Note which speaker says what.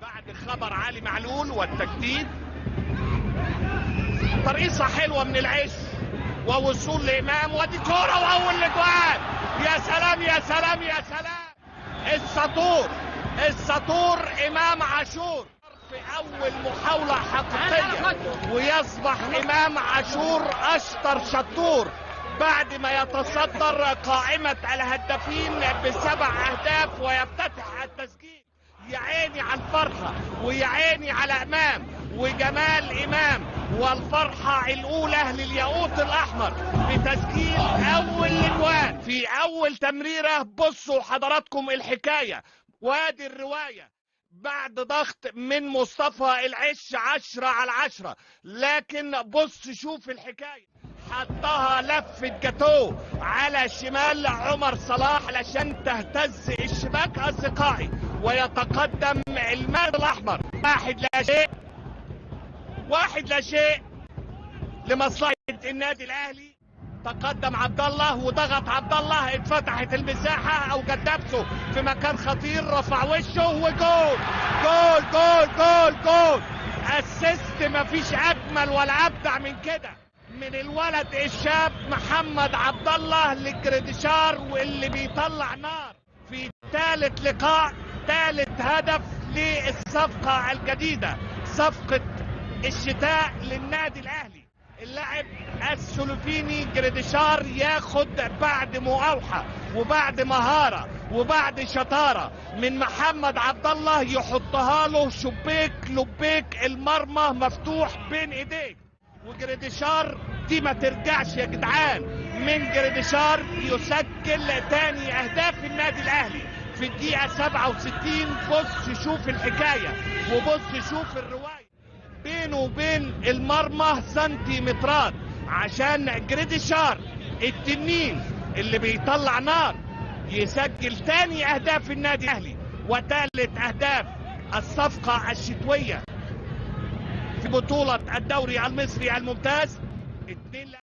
Speaker 1: بعد خبر علي معلول والتجديد، ترقيصه حلوه من العش ووصول لامام، ودي كوره واول الاجوان. يا سلام يا سلام يا سلام. السطور امام عاشور في اول محاوله حقيقيه، ويصبح امام عاشور اشطر شطور بعد ما يتصدر قائمه الهدافين ب7 اهداف ويفتتح التسجيل. يا عيني على الفرحه، ويا عيني على امام وجمال امام، والفرحه الاولى للياقوت الاحمر بتسجيل اول اجوان في اول تمريره. بصوا حضراتكم الحكايه وادي الروايه بعد ضغط من مصطفى العش 10/10، لكن بص شوف الحكايه، حطها لفه جاتو على شمال عمر صلاح علشان تهتز الشباك اصدقائي، ويتقدم المارد الاحمر 1-0 لمصلحه النادي الاهلي. تقدم عبد الله وضغط عبد الله، اتفتحت المساحه او جد نفسه في مكان خطير، رفع وشه وجول. جول جول جول جول. اسيست مفيش اجمل ولا ابدع من كده من الولد الشاب محمد عبد الله لجريديشار، واللي بيطلع نار في ثالث لقاء، ثالث هدف للصفقه الجديده، صفقه الشتاء للنادي الاهلي. اللاعب السلوفيني جريديشار ياخد بعد مؤاوحه وبعد مهاره وبعد شطاره من محمد عبد الله، يحطها له شبيك لبيك، المرمى مفتوح بين ايديك. وجريديشار دي ما ترجعش يا جدعان، من جريديشار يسجل تاني اهداف النادي الاهلي في الدقيقه 67. بص شوف الحكايه وبص شوف الروايه، بينه وبين المرمى سنتيمترات، عشان جريديشار التنين اللي بيطلع نار يسجل تاني اهداف النادي الاهلي وثالث اهداف الصفقه الشتويه في بطوله الدوري المصري الممتاز.